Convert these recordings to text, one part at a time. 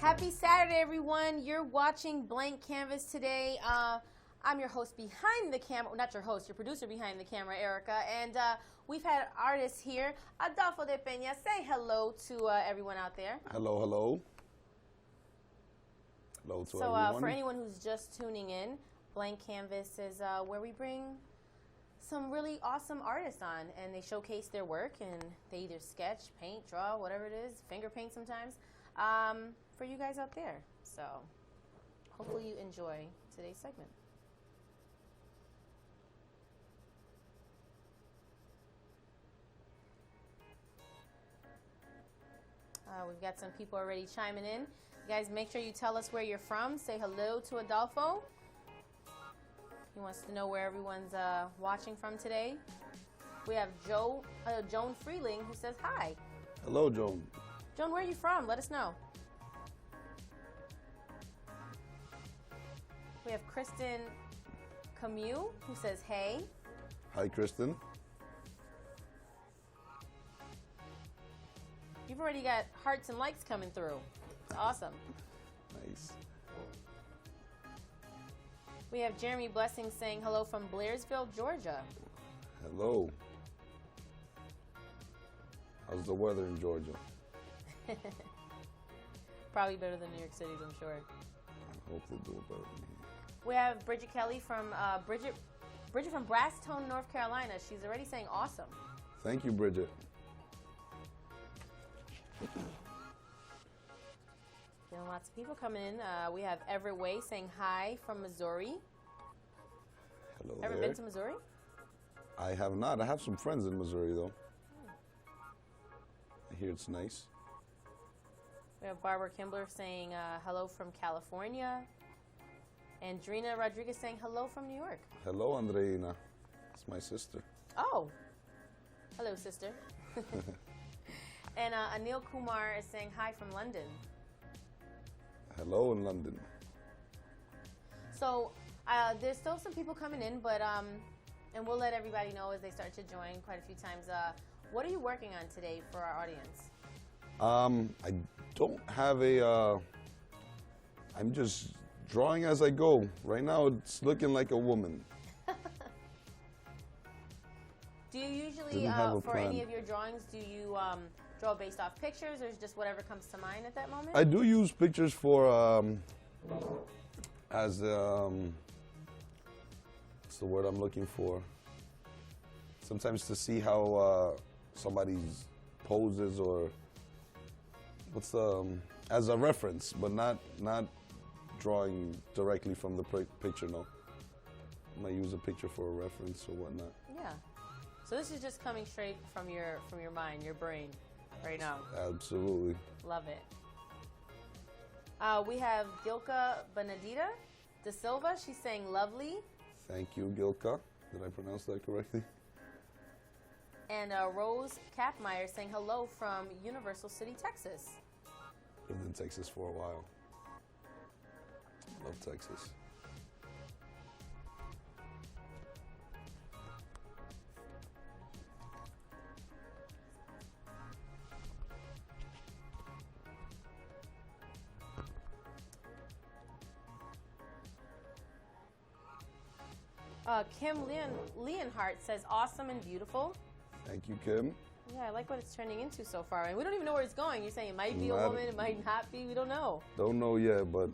Happy Saturday, everyone. You're watching Blank Canvas today. I'm your host behind the camera, not your host, your producer behind the camera, Erica. And we've had artists here. Adolfo De Pena, say hello to everyone out there. Hello, hello. Hello to everyone. So for anyone who's just tuning in, Blank Canvas is where we bring some really awesome artists on, and they showcase their work, and they either sketch, paint, draw, whatever it is, finger paint sometimes, for you guys out there. So hopefully you enjoy today's segment. We've got some people already chiming in. You guys, make sure you tell us where you're from. Say hello to Adolfo. He wants to know where everyone's watching from today. We have Joan Freeling, who says hi. Hello, Joan. Joan, where are you from? Let us know. We have Kristen Camus, who says hey. Hi, Kristen. You've already got hearts and likes coming through. It's awesome. Nice. We have Jeremy Blessing saying hello from Blairsville, Georgia. Hello. How's the weather in Georgia? Probably better than New York City's, I'm sure. I hope they do it better than me. We have Bridget Kelly from Bridget from Brasstone, North Carolina. She's already saying awesome. Thank you, Bridget. Getting lots of people coming in. We have Everett Way saying hi from Missouri. Hello Ever there. been to Missouri? I have not. I have some friends in Missouri, though. I hear it's nice. We have Barbara Kimbler saying hello from California. And Drina Rodriguez saying hello from New York. Hello, Andreina. It's my sister. Oh. Hello, sister. And Anil Kumar is saying hi from London. Hello in London. So there's still some people coming in, but and we'll let everybody know as they start to join quite a few times. What are you working on today for our audience? I don't have a. I'm just drawing as I go. Right now, it's looking like a woman. Do you usually, Didn't have a for plan. any of your drawings, do you draw based off pictures, or is just whatever comes to mind at that moment? I do use pictures for as what's the word I'm looking for? Sometimes to see how somebody's poses, or what's the as a reference, but not drawing directly from the picture. No, I might use a picture for a reference or whatnot. Yeah. So this is just coming straight from your mind, your brain, right now. Absolutely. Love it. We have Gilka Benedita De Silva. She's saying lovely. Thank you, Gilka. Did I pronounce that correctly? And Rose Kapmeyer saying hello from Universal City, Texas. Lived in Texas for a while. Love Texas. Kim Leonhardt says awesome and beautiful. Thank you, Kim. Yeah, I like what it's turning into so far. And we don't even know where it's going. You're saying it might be a woman, it might not be. We don't know. Don't know yet, but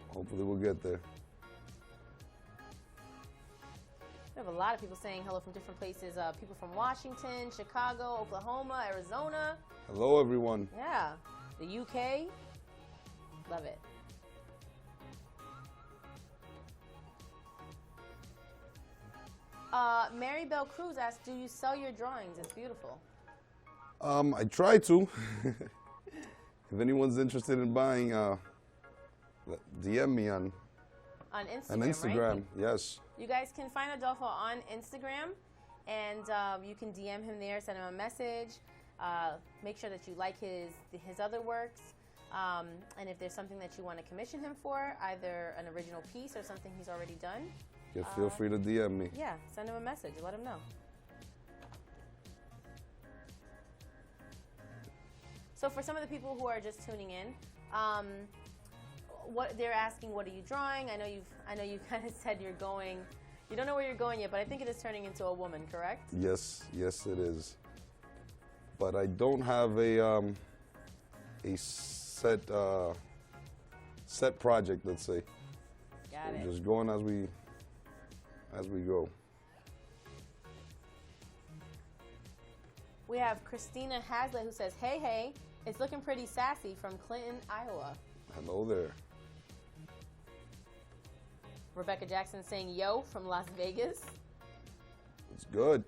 hopefully we'll get there. We have a lot of people saying hello from different places. People from Washington, Chicago, Oklahoma, Arizona. Hello, everyone. Yeah. The UK. Love it. Mary Bell Cruz asked, do you sell your drawings? It's beautiful. I try to. If anyone's interested in buying, DM me on Instagram. Right? Yes. You guys can find Adolfo on Instagram, and you can DM him there, send him a message. Make sure that you like his other works. And if there's something that you want to commission him for, either an original piece or something he's already done, Yeah, feel free to DM me. yeah, send him a message. Let him know. So for some of the people who are just tuning in, what they're asking, what are you drawing? I know you kind of said you don't know where you're going yet, but I think it is turning into a woman, correct? Yes, yes, it is. But I don't have a set project, let's say. Got it. Just going as we go. We have Christina Hazlitt who says, hey, it's looking pretty sassy from Clinton, Iowa. Hello there. Rebecca Jackson saying, yo, from Las Vegas. It's good.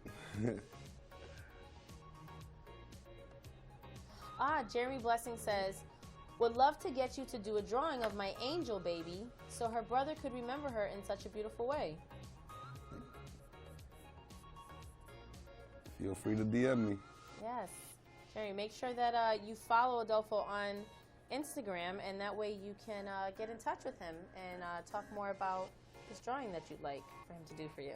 Jeremy Blessing says, would love to get you to do a drawing of my angel baby so her brother could remember her in such a beautiful way. Feel free to DM me. Yes. Jeremy, make sure that you follow Adolfo on Instagram, and that way you can get in touch with him and talk more about this drawing that you'd like for him to do for you.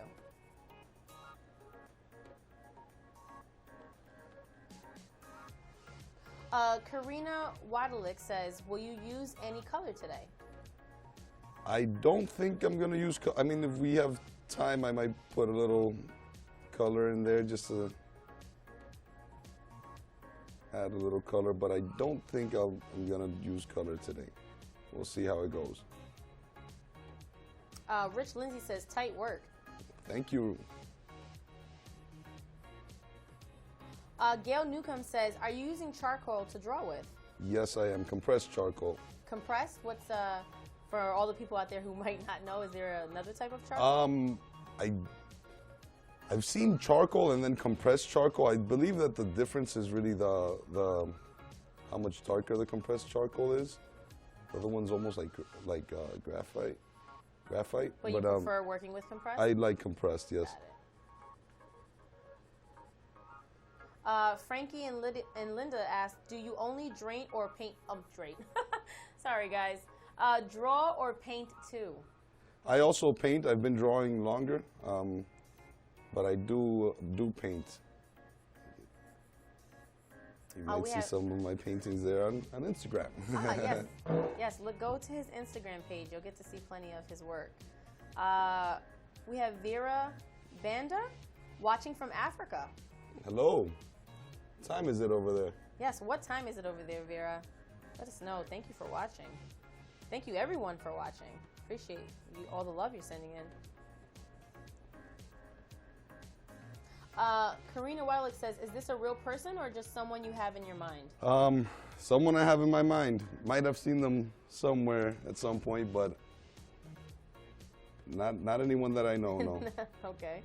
Karina Wadalik says, will you use any color today? I don't think I'm going to use I mean, if we have time, I might put a little color in there just to add a little color, but I don't think I'm going to use color today. We'll see how it goes. Rich Lindsay says, tight work. Thank you. Gail Newcomb says, are you using charcoal to draw with? Yes, I am. Compressed charcoal. Compressed? What's, for all the people out there who might not know, is there another type of charcoal? I've seen charcoal and then compressed charcoal. I believe that the difference is really the how much darker the compressed charcoal is. The other one's almost like graphite. But you prefer working with compressed? I like compressed, yes. Frankie and Linda asked, do you only drain or paint? Drain. Sorry, guys. Draw or paint too? I also paint. I've been drawing longer, but I do paint. You might see some of my paintings there on Instagram. Yes. Go to his Instagram page. You'll get to see plenty of his work. We have Vera Banda watching from Africa. Hello. What time is it over there? Yes, what time is it over there, Vera? Let us know. Thank you for watching. Thank you, everyone, for watching. Appreciate all the love you're sending in. Karina Weilich says, is this a real person or just someone you have in your mind? Someone I have in my mind. Might have seen them somewhere at some point, but not anyone that I know, no. Okay.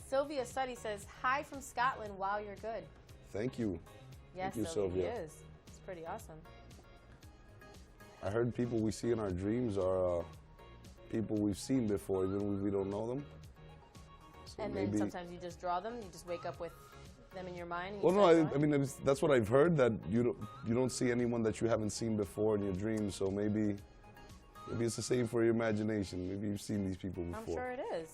Sylvia Suddy says, hi from Scotland. Wow, you're good. Thank you. Yes, Thank you, Sylvia. He is. It's pretty awesome. I heard people we see in our dreams are people we've seen before, even if we don't know them. So and then sometimes you just draw them. You just wake up with them in your mind. And well, no, I mean that's what I've heard, that you don't see anyone that you haven't seen before in your dreams. So maybe it's the same for your imagination. Maybe you've seen these people before. I'm sure it is.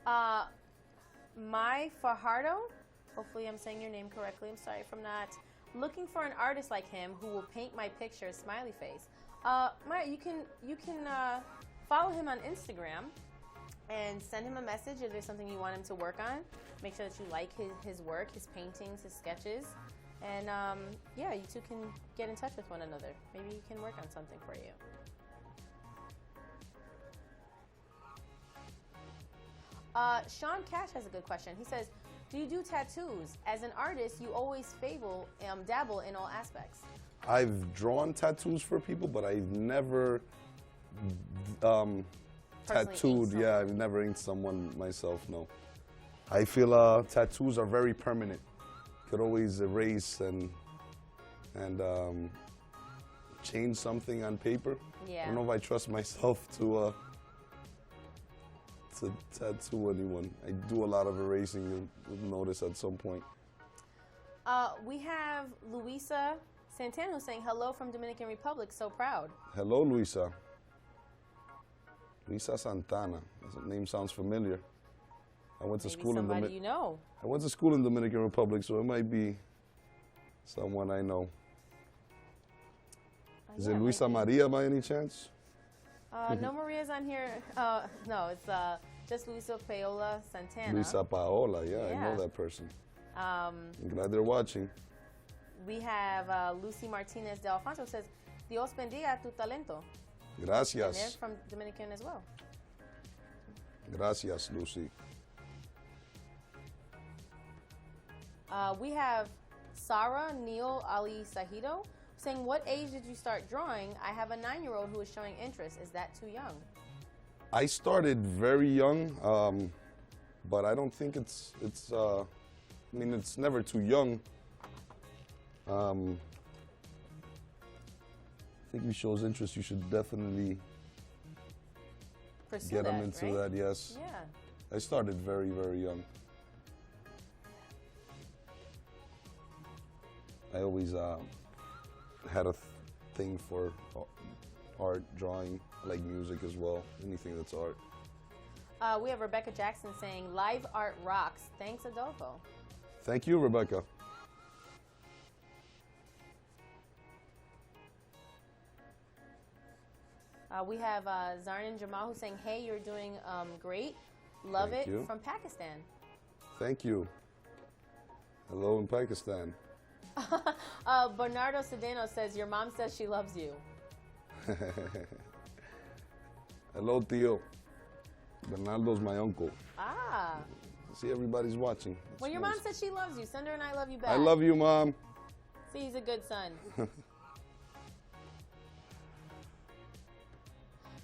Mai Fajardo, hopefully I'm saying your name correctly. I'm sorry if I'm not. Looking for an artist like him who will paint my picture, smiley face. Maya, you can follow him on Instagram and send him a message if there's something you want him to work on. Make sure that you like his work, his paintings, his sketches. And yeah, you two can get in touch with one another. Maybe he can work on something for you. Sean Cash has a good question. He says, do you do tattoos? As an artist, you always dabble in all aspects. I've drawn tattoos for people, but I've never tattooed. Yeah, I've never inked someone myself, no. I feel tattoos are very permanent. Could always erase and change something on paper. Yeah. I don't know if I trust myself to tattoo anyone. I do a lot of erasing, you'll notice at some point. We have Luisa Santana saying hello from Dominican Republic, so proud. Hello, Luisa. Luisa Santana. That name sounds familiar. I went to Maybe school in somebody you know. I went to school in Dominican Republic, so it might be someone I know. Is it Luisa Maria by any chance? No Maria's on here. No, it's just Luisa Paola Santana. Luisa Paola, yeah, I know that person. I'm glad they're watching. We have Lucy Martinez de Alfonso says, Dios bendiga tu talento. Gracias. And they're from Dominican as well. Gracias, Lucy. We have Sarah Neil Ali Sahido saying, what age did you start drawing? I have a 9-year-old who is showing interest. Is that too young? I started very young, but I don't think it's I mean, it's never too young. I think if he shows interest, you should definitely Pursue get that, him into right? that, yes. Yeah. I started very, very young. I always had a thing for art, drawing, I like music as well, anything that's art. We have Rebecca Jackson saying, live art rocks. Thanks, Adolfo. Thank you, Rebecca. We have Zarnan Jamal who's saying, hey, you're doing great. Love Thank it you. from Pakistan. Thank you. Hello in Pakistan. Bernardo Cedeno says, your mom says she loves you. Hello, Tio. Bernardo's my uncle. Ah. See, everybody's watching. When your mom says she loves you, send her an I love you back. I love you, Mom. See, he's a good son.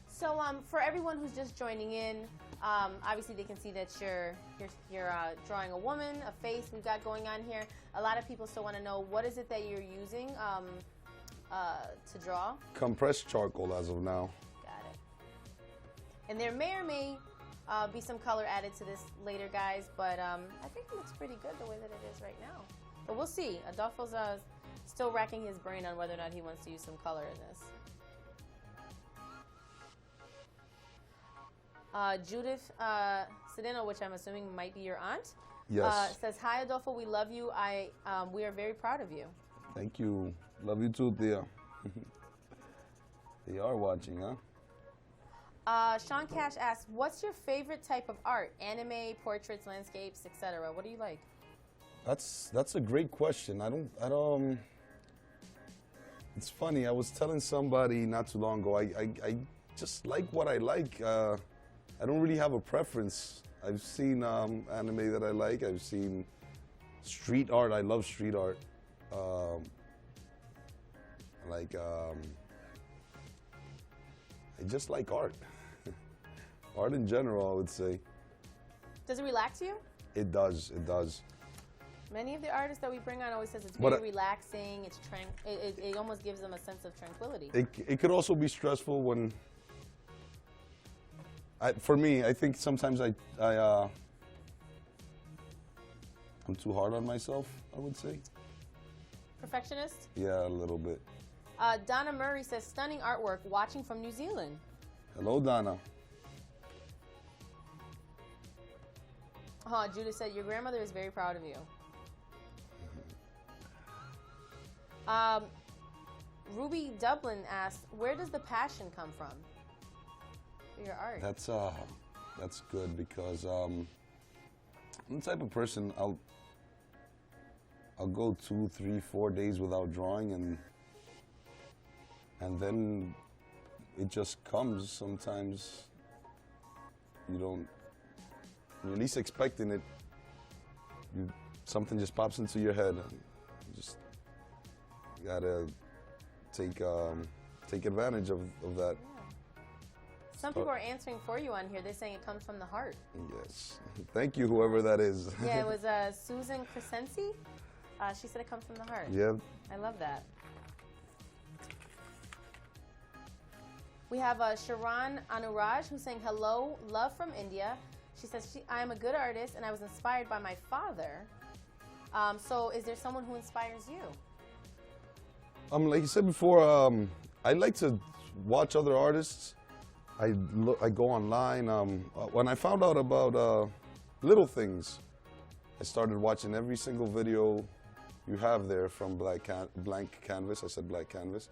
So for everyone who's just joining in, obviously they can see that you're drawing a woman, a face we've got going on here. A lot of people still want to know, what is it that you're using to draw? Compressed charcoal as of now. Got it. And there may or may be some color added to this later, guys, but I think it looks pretty good the way that it is right now. But we'll see. Adolfo's still racking his brain on whether or not he wants to use some color in this. Judith Cedeno, which I'm assuming might be your aunt, Yes. says, hi, Adolfo, we love you. We are very proud of you. Thank you. Love you too, Tia. They are watching, huh? Sean Cash asks, what's your favorite type of art? Anime, portraits, landscapes, etc. What do you like? That's a great question. I don't. It's funny. I was telling somebody not too long ago. I just like what I like. I don't really have a preference. I've seen anime that I like. I've seen street art. I love street art. I just like art. Art in general, I would say. Does it relax you? It does. It does. Many of the artists that we bring on always says it's very relaxing. It's it almost gives them a sense of tranquility. It could also be stressful when. For me, I think sometimes I'm too hard on myself, I would say. Perfectionist? Yeah, a little bit. Donna Murray says, stunning artwork, watching from New Zealand. Hello, Donna. Judith said, your grandmother is very proud of you. Ruby Dublin asked, where does the passion come from for your art? That's good because I'm the type of person I'll go 2, 3, 4 days without drawing and then it just comes. Sometimes you're least expecting it. Something just pops into your head. You just gotta take advantage of that. Yeah. Some people are answering for you on here. They're saying it comes from the heart. Yes. Thank you, whoever that is. Yeah, it was Susan Crescenzi. She said it comes from the heart. Yeah. I love that. We have Sharon Anuraj who's saying, hello, love from India. She says, I am a good artist and I was inspired by my father. So is there someone who inspires you? Like you said before, I like to watch other artists. I go online. When I found out about LittleThings. I started watching every single video you have there from Blank Canvas. I said Black Canvas.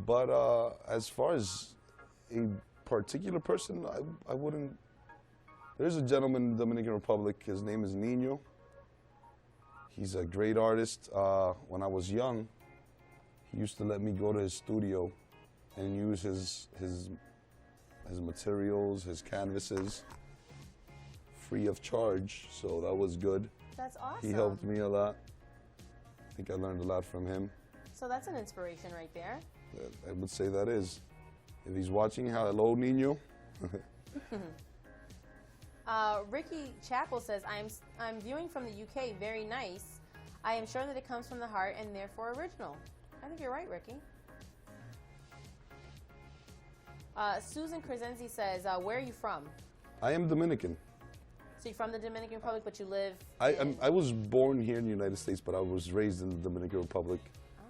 But as far as a particular person, I wouldn't. There's a gentleman in the Dominican Republic. His name is Nino. He's a great artist. When I was young, he used to let me go to his studio and use his materials, his canvases, free of charge. So that was good. That's awesome. He helped me a lot. I think I learned a lot from him. So that's an inspiration right there. I would say that is. If he's watching, hello, Nino. Ricky Chappell says, I'm viewing from the UK. Very nice. I am sure that it comes from the heart and therefore original. I think you're right, Ricky. Susan Crescenzi says, where are you from? I am Dominican. So you're from the Dominican Republic, but you live I was born here in the United States, but I was raised in the Dominican Republic. Oh.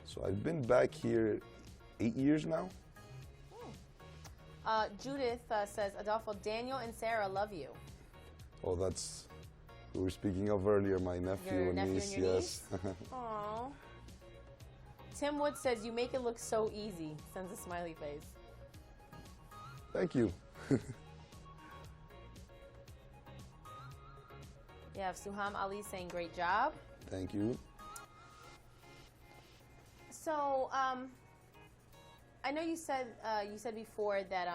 So I've been back here 8 years now. Judith says, Adolfo, Daniel and Sarah love you. Oh, that's who we were speaking of earlier, my nephew Your and nephew niece. and your Yes. Aww. Tim Wood says, you make it look so easy. Sends a smiley face. Thank you. You have Suham Ali saying, great job. Thank you. So, I know you said before that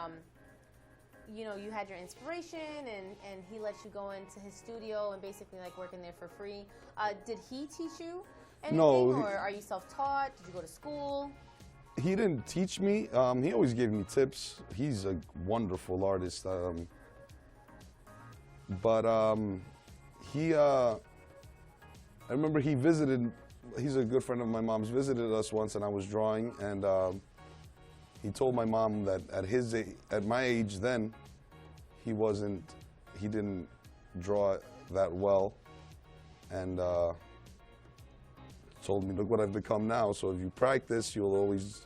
you know, you had your inspiration and he let you go into his studio and basically like working there for free. Did he teach you anything, No, or are you self-taught? Did you go to school? He didn't teach me. He always gave me tips. He's a wonderful artist. I remember he visited. He's a good friend of my mom's. Visited us once, and I was drawing, and he told my mom that at my age then, he didn't draw that well, and told me, look what I've become now. So if you practice, you'll always,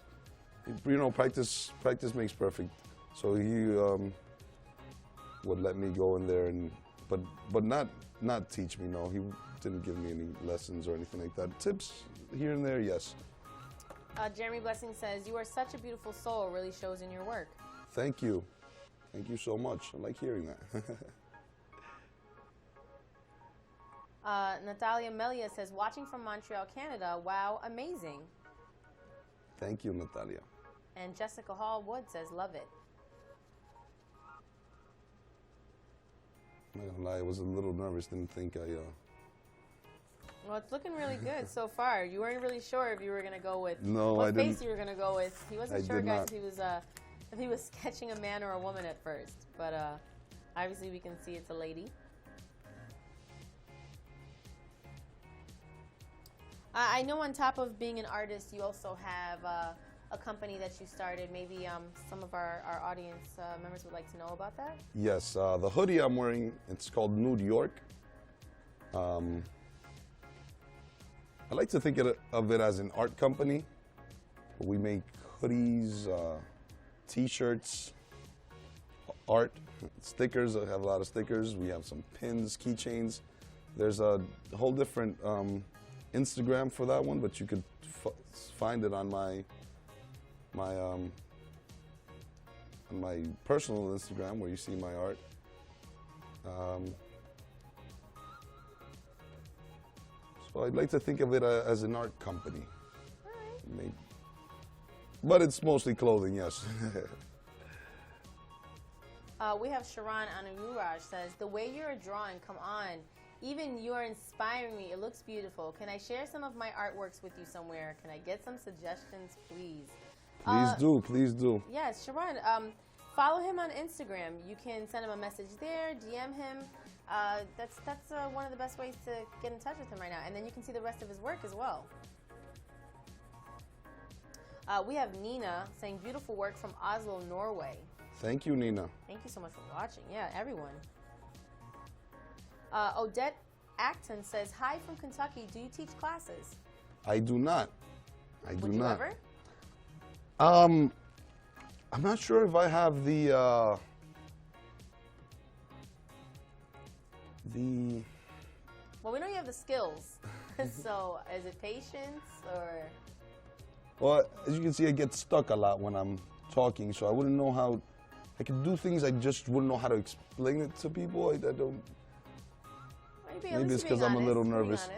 practice makes perfect. So he would let me go in there but not teach me. No, he didn't give me any lessons or anything like that. Tips here and there, yes. Jeremy Blessing says, you are such a beautiful soul. It really shows in your work. Thank you. Thank you so much. I like hearing that. Natalia Melia says, watching from Montreal, Canada. Wow, amazing. Thank you, Natalia. And Jessica Hall Wood says, love it. I'm not gonna lie, I was a little nervous. Didn't think Well, it's looking really good so far. You weren't really sure if you were gonna go with what face you were gonna go with. He wasn't I sure, did guys, not. if he was sketching a man or a woman at first. But obviously, we can see it's a lady. I know on top of being an artist, you also have a company that you started. Maybe some of our audience members would like to know about that. Yes, the hoodie I'm wearing, it's called New York. I like to think of it as an art company. We make hoodies, T-shirts, art, stickers. I have a lot of stickers. We have some pins, keychains. There's a whole different Instagram for that one, but you could find it on my personal Instagram where you see my art. So I'd like to think of it as an art company. All right. Maybe. But it's mostly clothing, yes. We have Sharon Anuraj says, the way you're drawing, come on. Even you're inspiring me. It looks beautiful. Can I share some of my artworks with you somewhere? Can I get some suggestions, please? Please do. Yes, Sharon. Follow him on Instagram. You can send him a message there, DM him. That's one of the best ways to get in touch with him right now. And then you can see the rest of his work as well. We have Nina saying, beautiful work from Oslo, Norway. Thank you, Nina. Thank you so much for watching. Yeah, everyone. Odette Acton says, hi from Kentucky. Do you teach classes? I do not. Would you ever? I'm not sure if I have the Well, we know you have the skills. So is it patience or? Well, as you can see, I get stuck a lot when I'm talking, so I wouldn't know how. I could do things, I just wouldn't know how to explain it to people. I don't. Maybe it's because I'm a little nervous.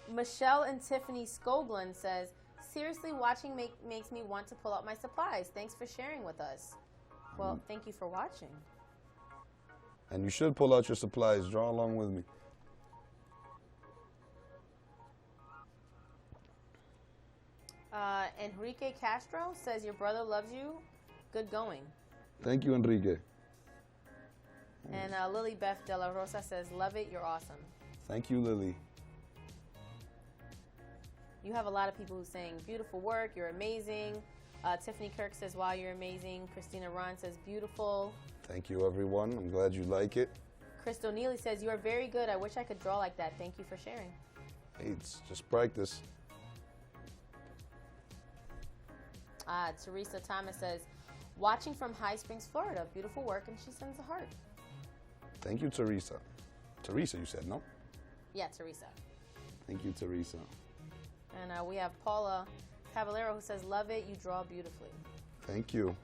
Michelle and Tiffany Skoglund says, seriously, watching makes me want to pull out my supplies. Thanks for sharing with us. Well, thank you for watching. And you should pull out your supplies. Draw along with me. Enrique Castro says, your brother loves you. Good going. Thank you, Enrique. And Lily Beth De La Rosa says, love it, you're awesome. Thank you, Lily. You have a lot of people who saying, beautiful work, you're amazing. Tiffany Kirk says, wow, you're amazing. Christina Ron says, beautiful. Thank you, everyone. I'm glad you like it. Chris O'Neely says, you are very good. I wish I could draw like that. Thank you for sharing. Hey, it's just practice. Teresa Thomas says, watching from High Springs, Florida. Beautiful work, and she sends a heart. Thank you, Teresa. Teresa, you said, no? Yeah, Teresa. Thank you, Teresa. And we have Paula Cavallero who says, love it, you draw beautifully. Thank you.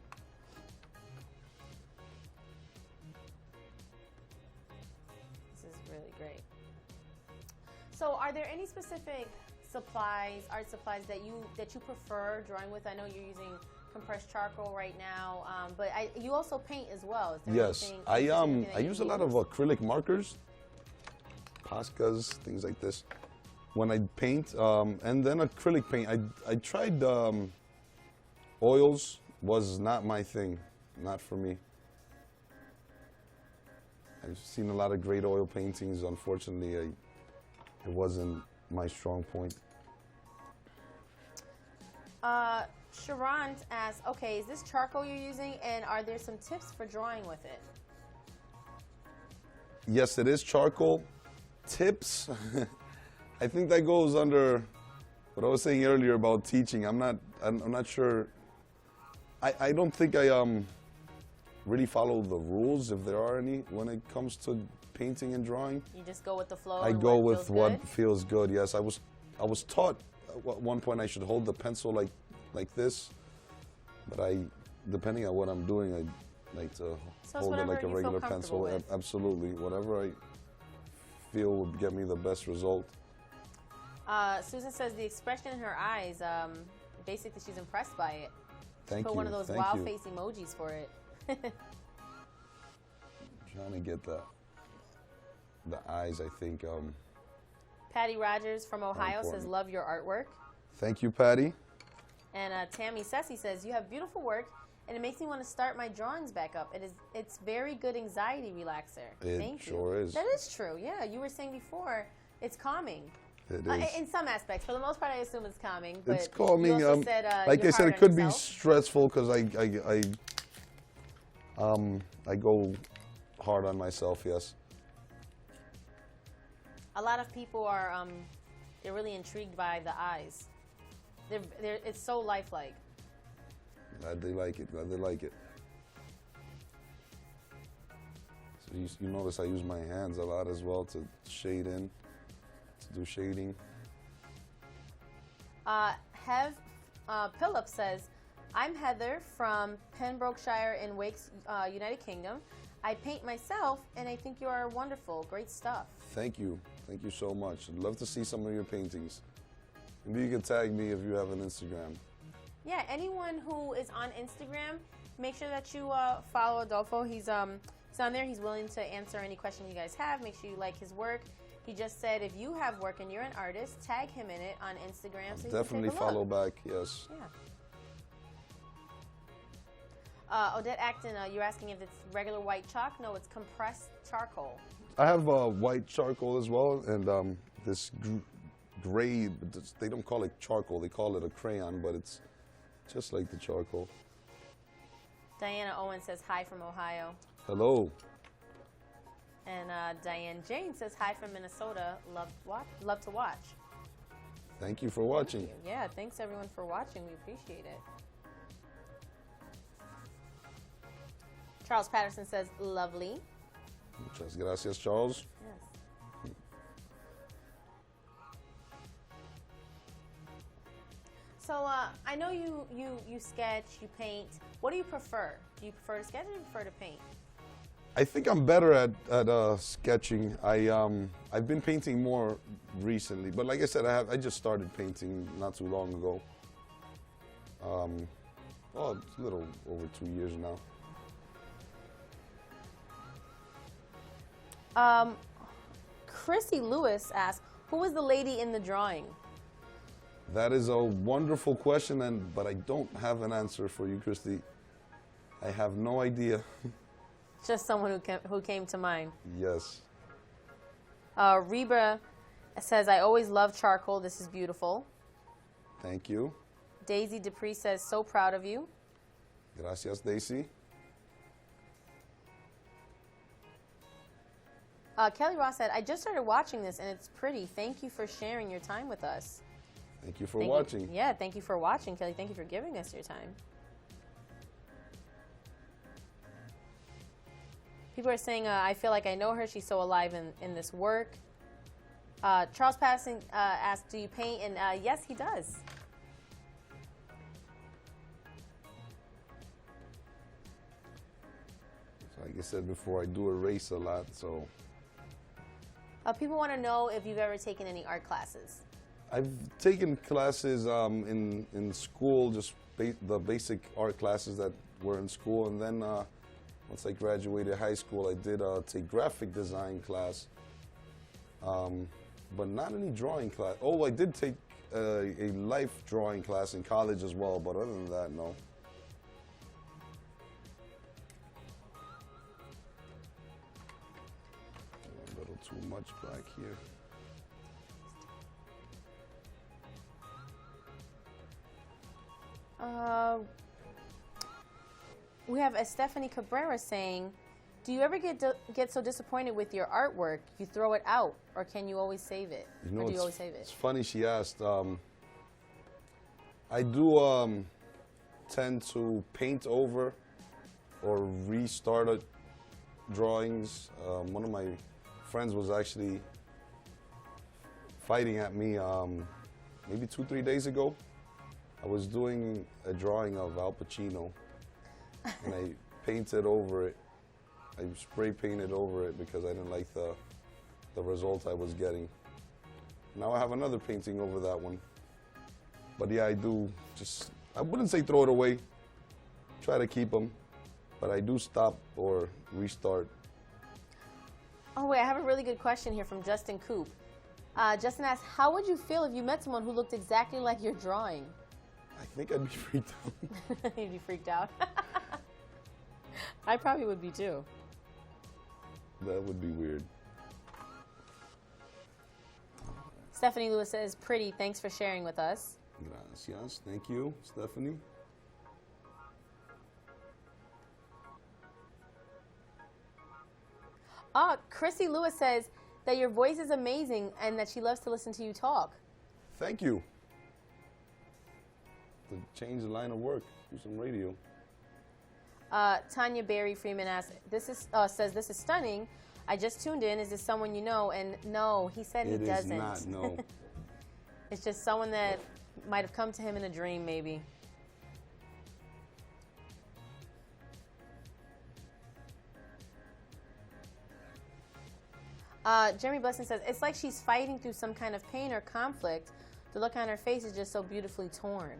This is really great. So are there any specific supplies, art supplies that you prefer drawing with? I know you're using compressed charcoal right now, but you also paint as well. Is there Yes, anything I use a lot of acrylic markers, Poscas, things like this, when I paint, and then acrylic paint. I tried oils, was not my thing, not for me. I've seen a lot of great oil paintings. Unfortunately, it wasn't my strong point. Sharon asks, okay, is this charcoal you're using, and are there some tips for drawing with it? Yes, it is charcoal. Tips, I think that goes under what I was saying earlier about teaching. I'm not sure. I don't think I really follow the rules, if there are any, when it comes to painting and drawing. You just go with the flow. I go with what feels good. Yes, I was taught at one point I should hold the pencil like this, but depending on what I'm doing, I like to hold it like a regular pencil. Absolutely, whatever I feel would get me the best result. Susan says the expression in her eyes, basically she's impressed by it. Thank you. Put one of those wild face emojis for it. Trying to get the eyes, I think. Patty Rogers from Ohio says, love your artwork. Thank you, Patty. And Tammy Sessi says, you have beautiful work, and it makes me want to start my drawings back up. It's very good anxiety relaxer. Thank you. It sure is. That is true. Yeah, you were saying before, it's calming. It is. In some aspects. For the most part, I assume it's calming. But it's calming. You also said, like I said, it could be stressful because I go hard on myself. Yes. A lot of people are they're really intrigued by the eyes. It's so lifelike. Glad they like it. Glad they like it. So you notice I use my hands a lot as well to shade in, to do shading. Phillip says, I'm Heather from Pembrokeshire in Wakes, United Kingdom. I paint myself, and I think you are wonderful. Great stuff. Thank you. Thank you so much. I'd love to see some of your paintings. Maybe you can tag me if you have an Instagram. Yeah, anyone who is on Instagram, make sure that you follow Adolfo. He's on there. He's willing to answer any question you guys have. Make sure you like his work. He just said if you have work and you're an artist, tag him in it on Instagram. So definitely follow back, yes. Yeah. Odette Acton, you're asking if it's regular white chalk? No, it's compressed charcoal. I have white charcoal as well, and this gray, they don't call it charcoal, they call it a crayon, but it's just like the charcoal. Diana Owen says hi from Ohio. Hello. And Diane Jane says hi from Minnesota. Love to watch. Thank you for watching. Thank you. Yeah, thanks everyone for watching. We appreciate it. Charles Patterson says lovely. Muchas gracias, Charles. Yes. So I know you sketch, you paint. What do you prefer? Do you prefer to sketch or do you prefer to paint? I think I'm better at sketching. I've been painting more recently, but like I said, I just started painting not too long ago. It's a little over 2 years now. Chrissy Lewis asked, who was the lady in the drawing? That is a wonderful question, but I don't have an answer for you, Christy. I have no idea. Just someone who came to mind. Yes. Reba says, I always love charcoal. This is beautiful. Thank you. Daisy Dupree says, so proud of you. Gracias, Daisy. Kelly Ross said, I just started watching this and it's pretty. Thank you for sharing your time with us. Thank you for watching. Yeah, thank you for watching, Kelly. Thank you for giving us your time. People are saying, I feel like I know her. She's so alive in this work. Charles Passing asked, do you paint? And yes, he does. So like I said before, I do erase a lot, so. People want to know if you've ever taken any art classes. I've taken classes in school, just the basic art classes that were in school, and then once I graduated high school, I did take graphic design class, but not any drawing class. Oh, I did take a life drawing class in college as well, but other than that, no. A little too much back here. We have a Stephanie Cabrera saying, do you ever get so disappointed with your artwork you throw it out, or can you always save it? You know, or do you always save it? It's funny she asked. I do tend to paint over or restart drawings. One of my friends was actually fighting at me maybe 2-3 days ago. I was doing a drawing of Al Pacino, and I painted over it. I spray painted over it because I didn't like the result I was getting. Now I have another painting over that one. But yeah, I do just, I wouldn't say throw it away, try to keep them, but I do stop or restart. Oh wait, I have a really good question here from Justin Coop. Justin asks, how would you feel if you met someone who looked exactly like your drawing? I think I'd be freaked out. You'd be freaked out. I probably would be too. That would be weird. Stephanie Lewis says, pretty, thanks for sharing with us. Gracias. Thank you, Stephanie. Chrissy Lewis says that your voice is amazing and that she loves to listen to you talk. Thank you. To change the line of work, do some radio. Tanya Barry Freeman asks, says, this is stunning. I just tuned in. Is this someone you know? And no, he said he doesn't. It is not, no. It's just someone that might have come to him in a dream, maybe. Jeremy Blessing says, it's like she's fighting through some kind of pain or conflict. The look on her face is just so beautifully torn.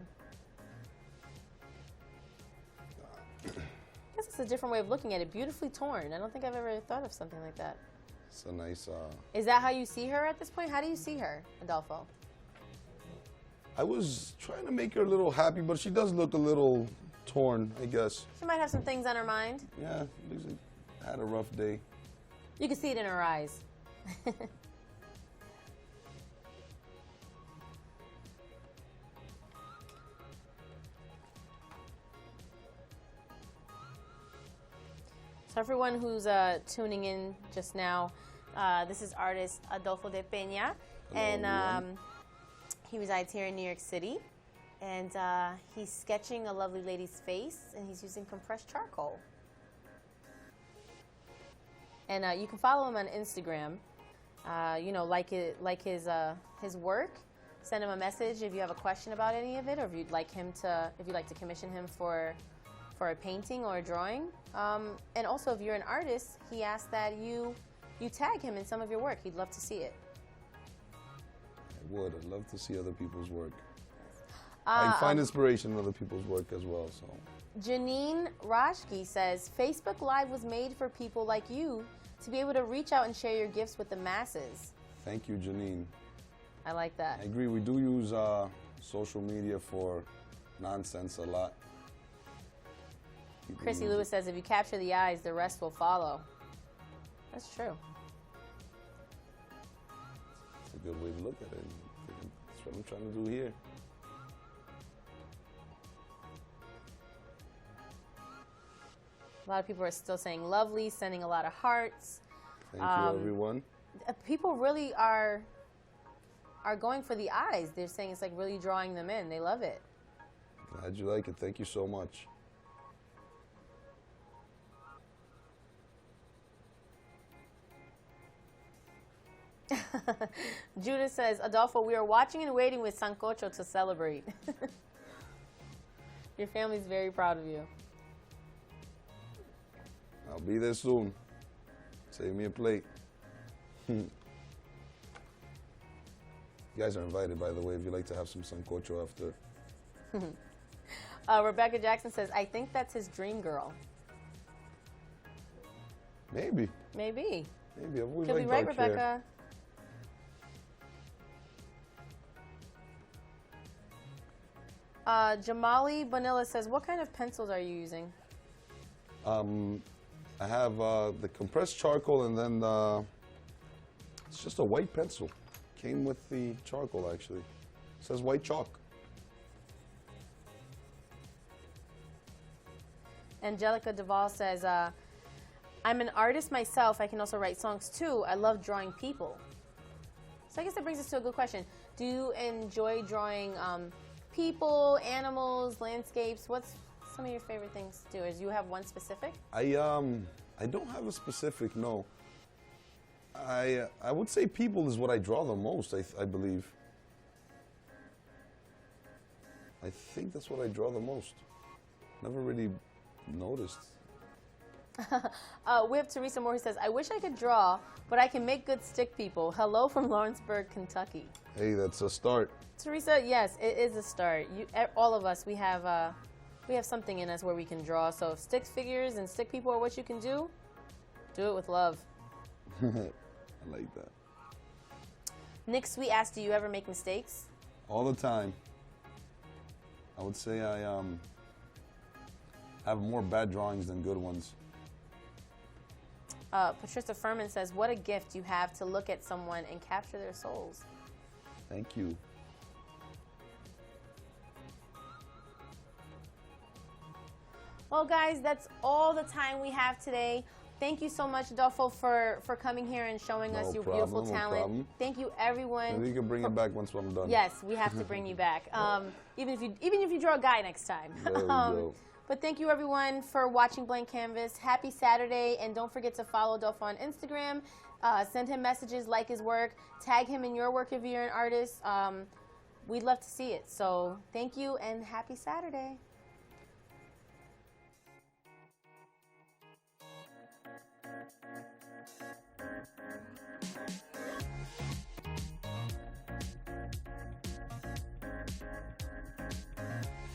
I guess it's a different way of looking at it. Beautifully torn. I don't think I've ever thought of something like that. It's a nice... Is that how you see her at this point? How do you see her, Adolfo? I was trying to make her a little happy, but she does look a little torn, I guess. She might have some things on her mind. Yeah, had a rough day. You can see it in her eyes. So everyone who's tuning in just now, this is artist Adolfo De Pena, and he resides here in New York City, and he's sketching a lovely lady's face, and he's using compressed charcoal. And you can follow him on Instagram. Like his work. Send him a message if you have a question about any of it, or if you'd like to commission him for a painting or a drawing. And also, if you're an artist, he asks that you tag him in some of your work. He'd love to see it. I would. I'd love to see other people's work. I find inspiration in other people's work as well. So. Janine Rashki says, Facebook Live was made for people like you to be able to reach out and share your gifts with the masses. Thank you, Janine. I like that. I agree. We do use social media for nonsense a lot. Chrissy Lewis says, if you capture the eyes, the rest will follow. That's true. It's a good way to look at it. That's what I'm trying to do here. A lot of people are still saying lovely, sending a lot of hearts. Thank you, everyone. People really are going for the eyes. They're saying it's like really drawing them in. They love it. Glad you like it. Thank you so much. Judith says, Adolfo, we are watching and waiting with sancocho to celebrate. Your family's very proud of you. I'll be there soon. Save me a plate. You guys are invited, by the way, if you'd like to have some sancocho after. Rebecca Jackson says, I think that's his dream girl. Maybe. Maybe. Maybe. I've always Could be liked right, dark Rebecca. hair. Jamali Bonilla says, what kind of pencils are you using? I have the compressed charcoal, and then it's just a white pencil. Came with the charcoal, actually. It says white chalk. Angelica Duvall says, I'm an artist myself. I can also write songs too. I love drawing people. So I guess that brings us to a good question. Do you enjoy drawing people, animals, landscapes? What's some of your favorite things to do? Do you have one specific? I don't have a specific, no. I would say people is what I draw the most, I believe. I think that's what I draw the most. Never really noticed. We have Teresa Moore who says, I wish I could draw, but I can make good stick people. Hello from Lawrenceburg, Kentucky. Hey, that's a start. Teresa, yes, it is a start. All of us, we have something in us where we can draw. So if stick figures and stick people are what you can do it with love. I like that. Nick Sweet asked, do you ever make mistakes? All the time. I would say I have more bad drawings than good ones. Patricia Furman says, what a gift you have to look at someone and capture their souls. Thank you. Well, guys, that's all the time we have today. Thank you so much, Adolfo, for coming here and showing us your beautiful talent. Problem. Thank you, everyone. Maybe you can bring it back once I'm done. Yes, we have to bring you back. Even if you draw a guy next time. There we go. But thank you, everyone, for watching Blank Canvas. Happy Saturday, and don't forget to follow Adolfo on Instagram. Send him messages, like his work, tag him in your work if you're an artist. We'd love to see it. So thank you, and happy Saturday.